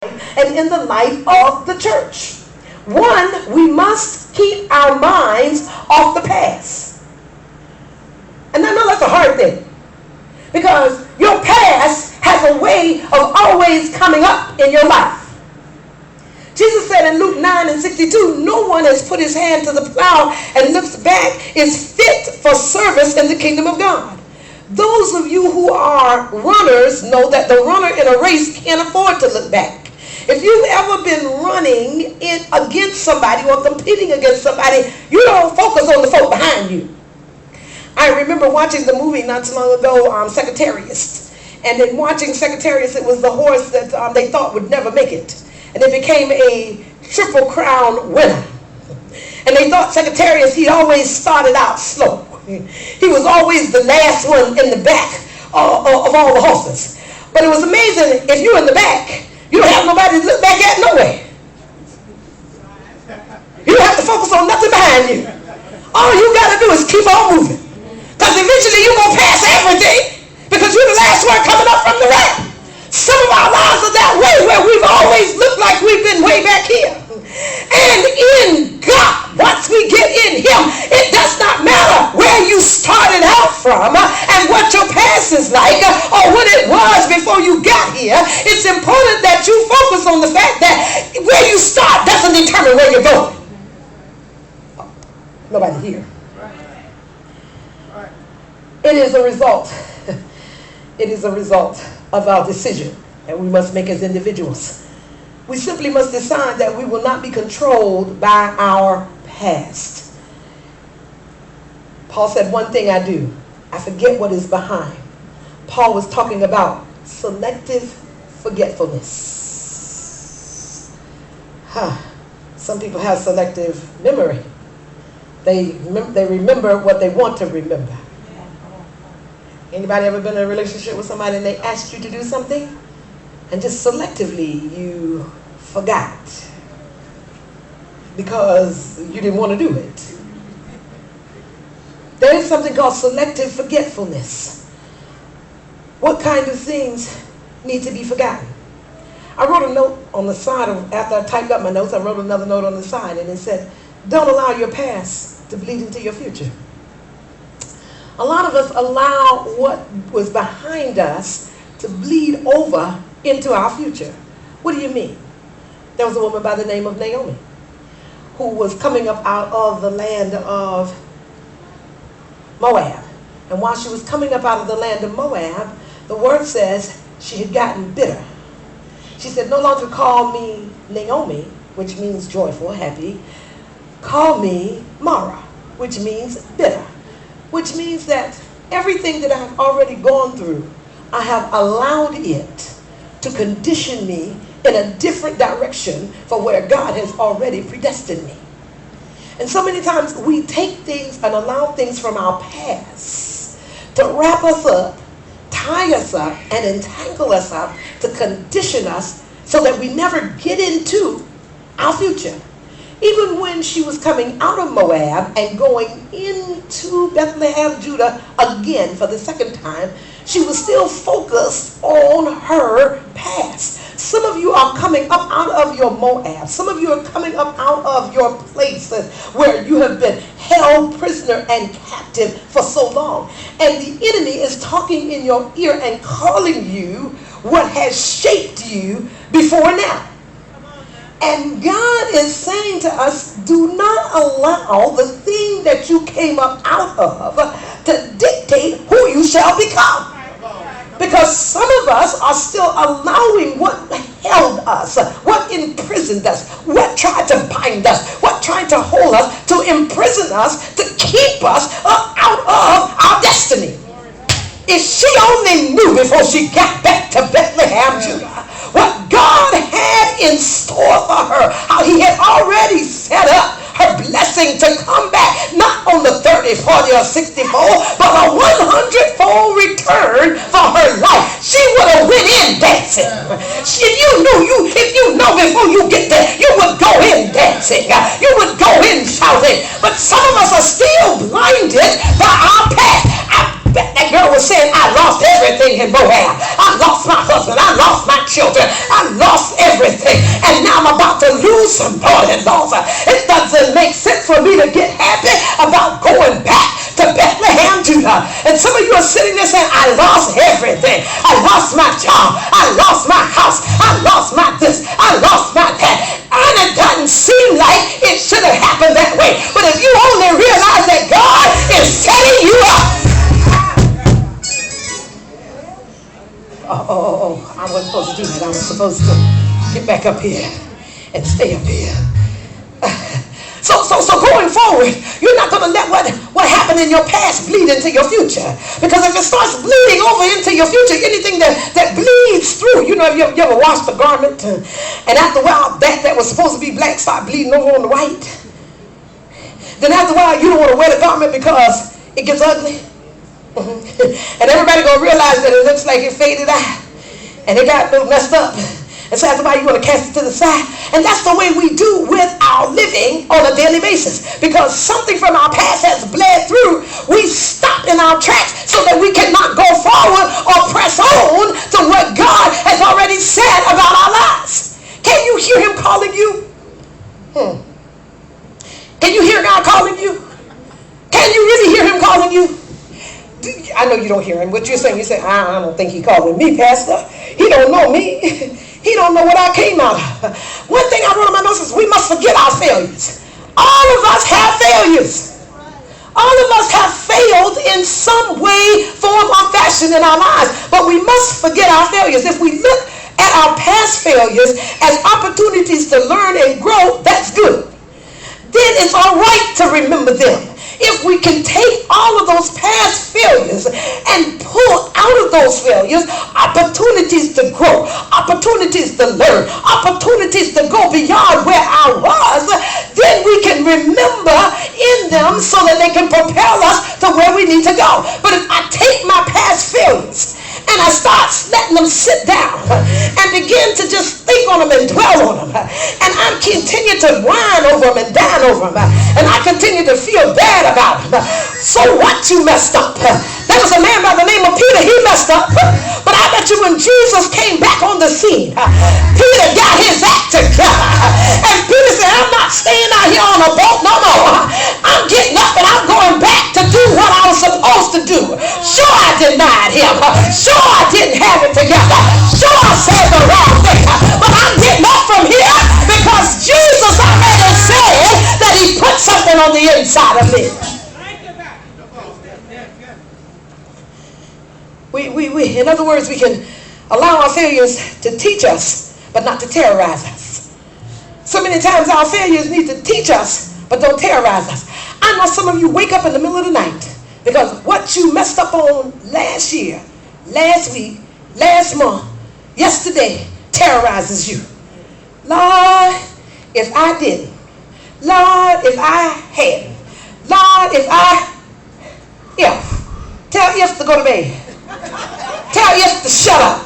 and in the life of the church. One, we must keep our minds off the past. And I know that's a hard thing, because your past has a way of always coming up in your life. Jesus said in Luke 9:62, no one has put his hand to the plow and looks back is fit for service in the kingdom of God. Those of you who are runners know that the runner in a race can't afford to look back. If you've ever been running against somebody or competing against somebody, you don't focus on the folk behind you. I remember watching the movie not too long ago, Secretariat. And in watching Secretariat, it was the horse that they thought would never make it. And it became a Triple Crown winner. And they thought Secretariat, he always started out slow. He was always the last one in the back of all the horses. But it was amazing, if you're in the back, you don't have nobody to look back at nowhere. You don't have to focus on nothing behind you. All you got to do is keep on moving. Because eventually you're going to pass everything, because you're the last one coming up from the right. Some of our lives are that way, where we've always looked like we've been way back here. And in God, once we get in Him, it does not matter where you started out from and what your past is like or what it was before you got here. It's important that you focus on the fact that where you start doesn't determine where you're going. Oh, nobody here. It is a result. It is a result of our decision that we must make as individuals. We simply must decide that we will not be controlled by our past. Paul said, one thing I do, I forget what is behind. Paul was talking about selective forgetfulness. Some people have selective memory. They remember what they want to remember. Anybody ever been in a relationship with somebody and they asked you to do something and just selectively you forgot because you didn't want to do it? There is something called selective forgetfulness. What kind of things need to be forgotten? I wrote a note on the side after I typed up my notes, I wrote another note on the side, and it said, don't allow your past to bleed into your future. A lot of us allow what was behind us to bleed over into our future. What do you mean? There was a woman by the name of Naomi who was coming up out of the land of Moab. And while she was coming up out of the land of Moab, the word says she had gotten bitter. She said, no longer call me Naomi, which means joyful, happy. Call me Mara, which means bitter. Which means that everything that I've already gone through, I have allowed it to condition me in a different direction for where God has already predestined me. And so many times we take things and allow things from our past to wrap us up, tie us up, and entangle us up to condition us so that we never get into our future. Even when she was coming out of Moab and going into Bethlehem, Judah again for the second time, she was still focused on her past. Some of you are coming up out of your Moab. Some of you are coming up out of your places where you have been held prisoner and captive for so long. And the enemy is talking in your ear and calling you what has shaped you before now. And God is saying to us, do not allow the thing that you came up out of to dictate who you shall become. Because some of us are still allowing what held us, what imprisoned us, what tried to bind us, what tried to hold us, to imprison us, to keep us out of our destiny. If she only knew before she got back to Bethlehem, Judah, what God had in store for her, how He had already set up her blessing to come back, not on the 30, 40, or 60-fold, but a 100-fold return for her life. She would have went in dancing. If you know before you get there, you would go in dancing. You would go in shouting. But some of us are still blinded by our past. That girl was saying, I lost everything in Moab. I lost my husband. I lost my children. I lost everything. lose some daughter-in-laws. It doesn't make sense for me to get happy about going back to Bethlehem, Judah. And some of you are sitting there saying, I lost everything. I lost my job. I lost my house. I lost my this. I lost my that. And it doesn't seem like it should have happened that way. But if you only realize that God is setting you up. I wasn't supposed to do that. I was supposed to get back up here and stay up here. So going forward, you're not going to let what happened in your past bleed into your future. Because if it starts bleeding over into your future, anything that bleeds through, you know, you ever washed a garment and after a while that was supposed to be black start bleeding over on the white. Then after a while you don't want to wear the garment because it gets ugly. And everybody going to realize that it looks like it faded out and it got messed up. And so after a while you want to cast it to the side. And that's the way we do with our living on a daily basis. Because something from our past has bled through, we stop in our tracks so that we cannot go forward or press on to what God has already said about our lives. Can you hear him calling you? Can you hear God calling you? Can you really hear him calling you? I know you don't hear him. What you're saying, you say, I don't think he calling me, Pastor. He don't know me. He don't know what I came out of. One thing I wrote on my notes is we must forget our failures. All of us have failures. All of us have failed in some way, form, or fashion in our lives. But we must forget our failures. If we look at our past failures as opportunities to learn and grow, that's good. Then it's all right to remember them. If we can take all of those past failures and pull out of those failures opportunities to grow, opportunities to learn, opportunities to go beyond where I was, then we can remember in them so that they can propel us to where we need to go. But if I take my past failures and I start letting them sit down and begin to just think on them and dwell on them, and I continue to whine over them and dine over them, and I continue to feel bad about them, so what? You messed up. There was a man by the name of Peter. He messed up, but I bet you when Jesus came back on the scene, Peter got his act together, and Peter said, I'm not staying out here on a boat no more. I'm getting up and I'm going back to do what I was supposed to do. Sure, I denied him. Sure, I didn't have it together. Sure, I said the wrong thing. But I'm getting up from here because Jesus already said that he put something on the inside of me. In other words, we can allow our failures to teach us, but not to terrorize us. So many times our failures need to teach us, but don't terrorize us. I know some of you wake up in the middle of the night because what you messed up on last year, last week, last month, yesterday terrorizes you. Lord, if I didn't. Lord, if I hadn't. Lord, tell if to go to bed. Tell if to shut up.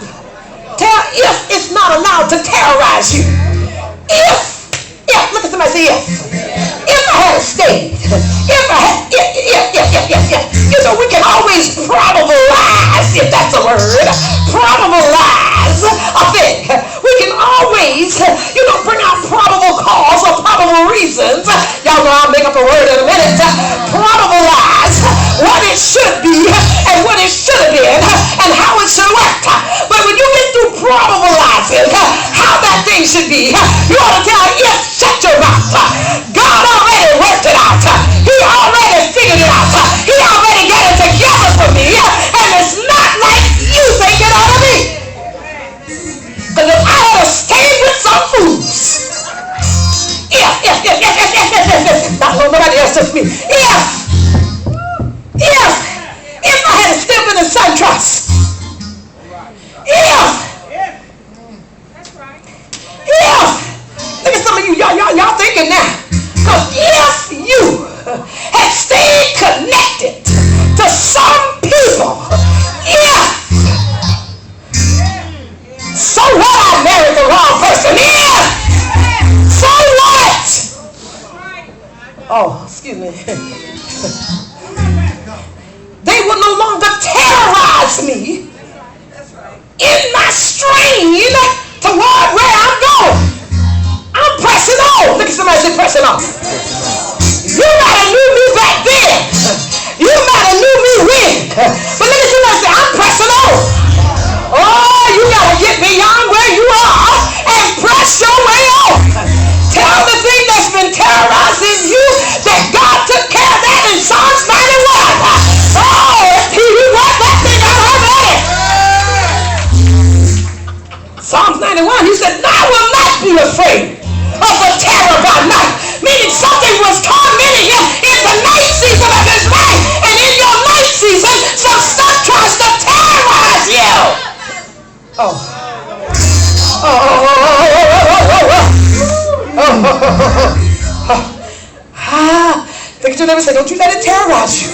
Tell if it's not allowed to terrorize you. If, look at somebody say if I had stayed, you know, we can always probabilize, if that's a word, probabilize a thing. We can always, bring out probable cause or probable reasons. Y'all know I'll make up a word in a minute. Probabilize what it should be and what it should have been and how it should work. But when you get through probabilizing how that thing should be, you ought to tell if, shut your mouth. God already worked it out. He already figured it out. He already got it together for me. And it's not like you think it ought to be. Because if I had stayed with some fools, not nobody else, just me. If I had stayed with the sun trust, look at some of you, y'all thinking now. Because if you had stayed connected to some people, so what? I married the wrong person. So what? Oh, excuse me. They will no longer terrorize me in my strain toward where I'm going. I'm pressing on. say pressing on. You might have knew me back then. You might have knew me when. But look at you and say, I'm pressing on. Oh, you got to get beyond where you are and press your way on. Tell the thing that's been terrorizing you that God took care of that in Psalms 91. Oh, if he want that thing out of it. Psalms 91, he said, I will not be afraid of the terror by night. Meaning something was tormenting him in the night season of his life. And in your night season, some stuff tries to terrorize you. Oh. Look at your neighbor and say, don't you let it terrorize you.